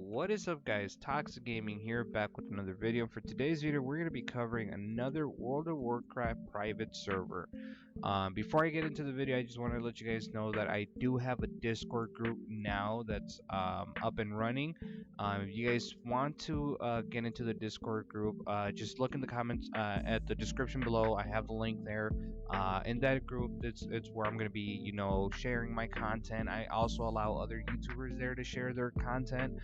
What is up, guys? Toxic Gaming here, back with another video. For today's video, we're going to be covering another World of Warcraft private server. Before I get into the video, I just want to let you guys know that I do have a Discord group now that's up and running. If you guys want to get into the Discord group, just look in the comments at the description below. I have the link there. In that group, it's where I'm going to be, sharing my content. I also allow other YouTubers there to share their content.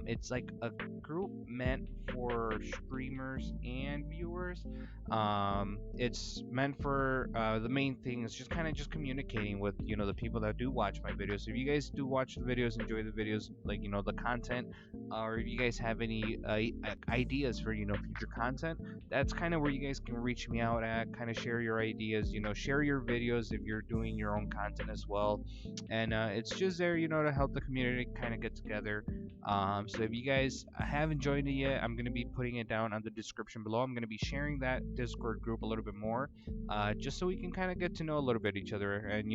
It's like a group meant for streamers and viewers. It's meant for the main thing is just kind of communicating with the people that do watch my videos. So if you guys do watch the videos, enjoy the videos, like the content, or if you guys have any ideas for future content, that's kind of where you guys can reach me out at. Kind of share your ideas, share your videos if you're doing your own content as well. And it's just there to help the community kind of get together. So if you guys haven't joined it yet, I'm going to be putting it down on the description below. I'm going to be sharing that Discord group a little bit more, just so we can kind of get to know a little bit each other and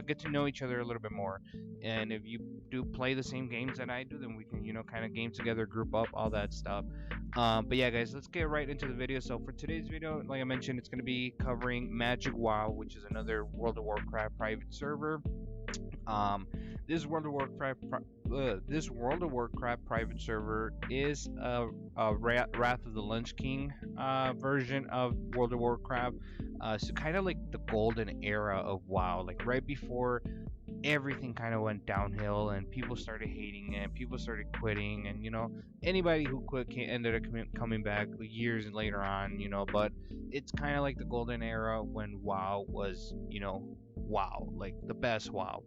get to know each other a little bit more. And if you do play the same games that I do, then we can kind of game together, group up, all that stuff. But yeah, guys, let's get right into the video. So for today's video, like I mentioned, it's going to be covering Magic-WoW, which is another World of Warcraft private server. This World of Warcraft private server is a Wrath of the Lich King version of World of Warcraft. So kind of like the golden era of WoW, like right before everything kind of went downhill and people started hating it, people started quitting, and anybody who quit ended up coming back years later on. But it's kind of like the golden era when WoW was WoW, like the best WoW.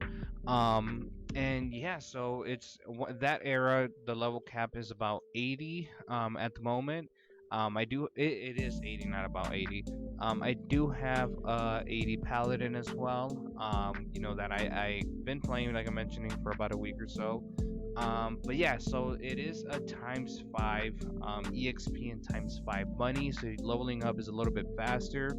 And yeah, so it's that era. The level cap is about 80 at the moment. It is 80, not about 80. I do have 80 paladin as well, that I've been playing, like I'm mentioning, for about a week or so. But yeah, so it is a times 5 EXP and times 5 money, so leveling up is a little bit faster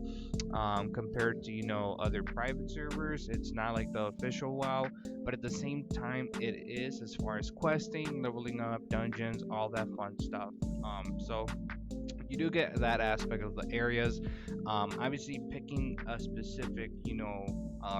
compared to other private servers. It's not like the official WoW, but at the same time it is, as far as questing, leveling up, dungeons, all that fun stuff. So you do get that aspect of the areas. Obviously picking a specific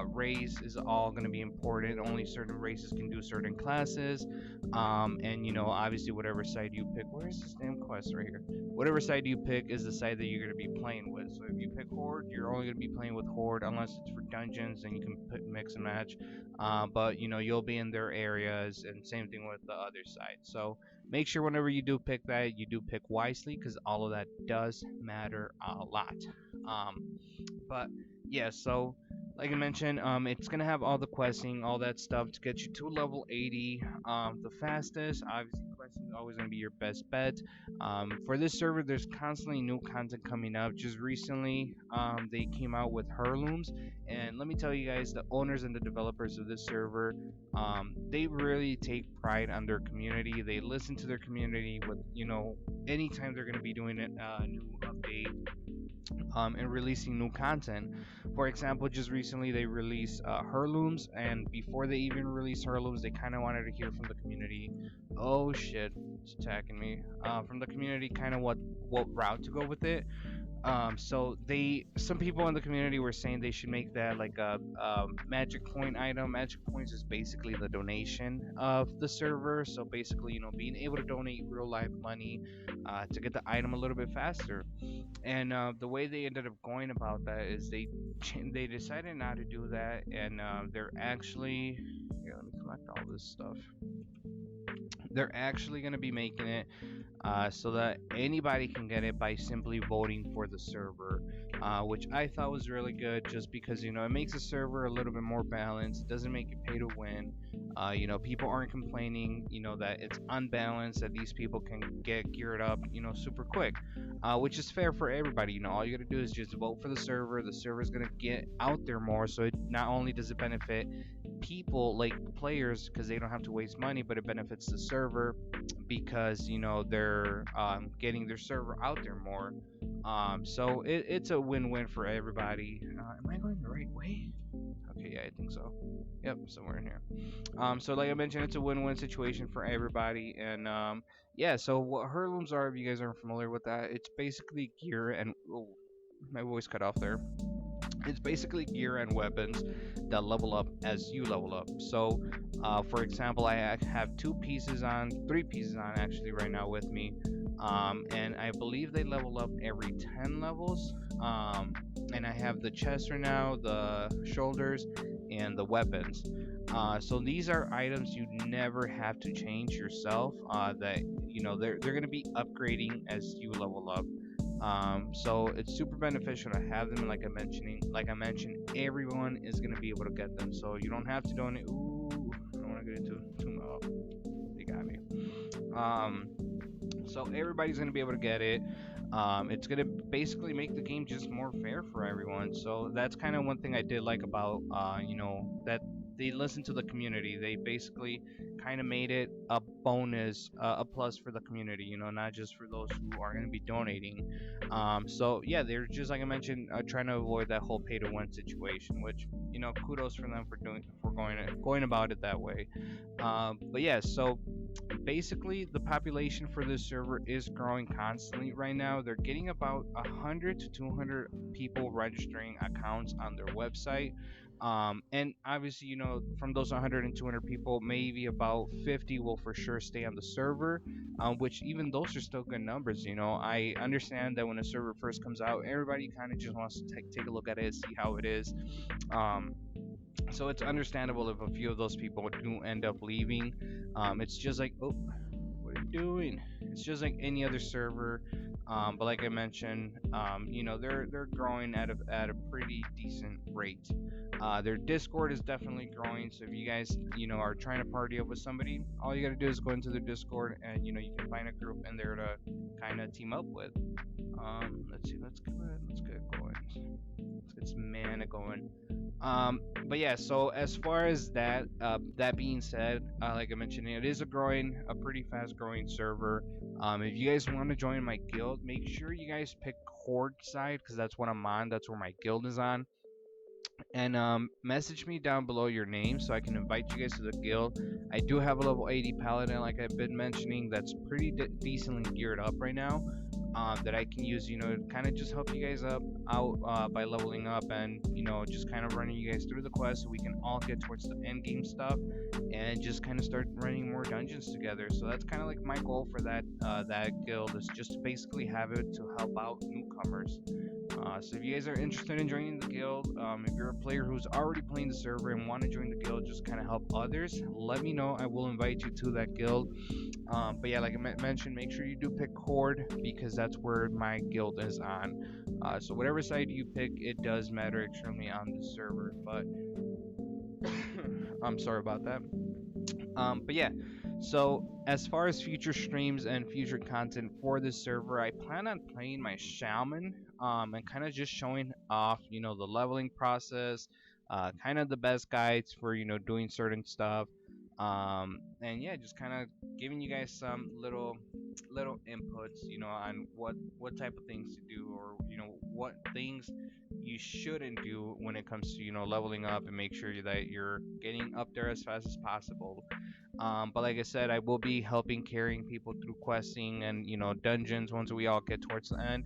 race is all going to be important. Only certain races can do certain classes. And obviously whatever side you pick, where's this damn quest right here, whatever side you pick is the side that you're going to be playing with. So if you pick Horde, you're only going to be playing with Horde unless it's for dungeons, and you can mix and match. But you'll be in their areas, and same thing with the other side. So make sure whenever you do pick that, you do pick wisely, because all of that does matter a lot. But yeah, so like I mentioned, it's gonna have all the questing, all that stuff to get you to level 80 the fastest. Obviously questing is always gonna be your best bet. For this server, there's constantly new content coming up. Just recently they came out with heirlooms, and let me tell you guys, the owners and the developers of this server, they really take pride on their community. They listen to their community with anytime they're going to be doing a new update and releasing new content. For example, just recently they released heirlooms, and before they even released heirlooms, they kind of wanted to hear from the community. Oh shit, it's attacking me. From the community, kind of what route to go with it. So some people in the community were saying they should make that like a magic point item. Magic points is basically the donation of the server. So basically, being able to donate real life money to get the item a little bit faster. And the way they ended up going about that is they decided not to do that, and they're actually, here, let me collect all this stuff. They're actually going to be making it so that anybody can get it by simply voting for the server, which I thought was really good, just because it makes the server a little bit more balanced. It doesn't make it pay to win. People aren't complaining that it's unbalanced, that these people can get geared up super quick, which is fair for everybody. All you gotta do is just vote for the server. The server is gonna get out there more, so it not only does it benefit people like players, because they don't have to waste money, but it benefits the server because they're getting their server out there more. So it's a win-win for everybody. Am I going the right way? Okay, yeah, I think so. Yep, somewhere in here. So like I mentioned, it's a win-win situation for everybody, and yeah. So what heirlooms are, if you guys aren't familiar with that, it's basically gear and oh, my voice cut off there. It's basically gear and weapons that level up as you level up. So, for example, I have three pieces on actually right now with me, and I believe they level up every 10 levels. And I have the chest right now, the shoulders, and the weapons. So these are items you never have to change yourself. That they're going to be upgrading as you level up. So it's super beneficial to have them. And like I mentioned, everyone is gonna be able to get them. So you don't have to donate. Ooh, I don't want to get into too much. Oh, they got me. Um, so everybody's gonna be able to get it. It's gonna basically make the game just more fair for everyone. So that's kind of one thing I did like about that they listened to the community. They basically kind of made it a bonus, a plus for the community. Not just for those who are gonna be donating. So yeah, they're just like I mentioned, trying to avoid that whole pay to win situation. Which kudos for them for going about it that way. But yeah, so basically the population for this server is growing constantly right now. They're getting about 100 to 200 people registering accounts on their website. And obviously, from those 100 and 200 people, maybe about 50 will for sure stay on the server, which even those are still good numbers. I understand that when a server first comes out, everybody kind of just wants to take a look at it, see how it is. Um, so it's understandable if a few of those people do end up leaving. It's just like, oh, what are you doing? It's just like any other server. But like I mentioned, they're growing at a pretty decent rate. Their Discord is definitely growing. So if you guys are trying to party up with somebody, all you gotta do is go into their Discord, and you can find a group in there to kind of team up with. Let's see, let's get going. Let's get some mana going. But yeah, so as far as that being said, like I mentioned, it is a pretty fast growing server. If you guys want to join my guild, make sure you guys pick Horde side, because that's what I'm on. That's where my guild is on. And message me down below your name so I can invite you guys to the guild. I do have a level 80 paladin, like I've been mentioning, that's pretty decently geared up right now. That I can use, to kind of just help you guys out by leveling up, and just kind of running you guys through the quest so we can all get towards the end game stuff and just kind of start running more dungeons together. So that's kind of like my goal for that guild, is just to basically have it to help out newcomers. So if you guys are interested in joining the guild, if you're a player who's already playing the server and want to join the guild, just kind of help others, let me know. I will invite you to that guild. But yeah, like I mentioned, make sure you do pick Horde, because that's where my guild is on. So whatever side you pick, it does matter extremely on the server. But I'm sorry about that. But yeah, so as far as future streams and future content for this server, I plan on playing my shaman, and kind of just showing off, the leveling process, kind of the best guides for, doing certain stuff. And yeah, just kind of giving you guys some little inputs, on what type of things to do, or what things you shouldn't do when it comes to leveling up, and make sure that you're getting up there as fast as possible. But like I said, I will be helping carrying people through questing and dungeons once we all get towards the end.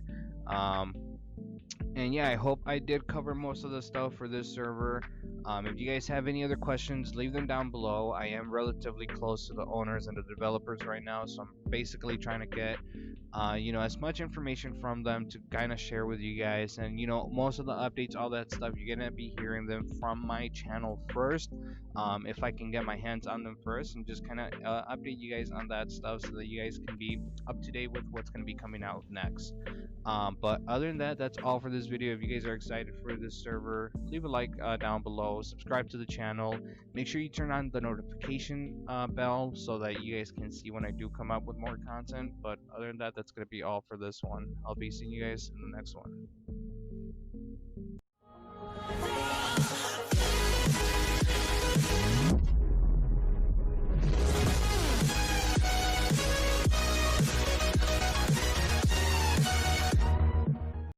And yeah, I hope I did cover most of the stuff for this server. If you guys have any other questions, leave them down below. I am relatively close to the owners and the developers right now, so I'm basically trying to get as much information from them to kind of share with you guys. And most of the updates, all that stuff, you're gonna be hearing them from my channel first, if I can get my hands on them first, and just kind of update you guys on that stuff so that you guys can be up to date with what's gonna be coming out next. But other than that, that's all for this video. If you guys are excited for this server, leave a like down below, subscribe to the channel, make sure you turn on the notification bell so that you guys can see when I do come up with more content. But other than that, that's going to be all for this one. I'll be seeing you guys in the next one.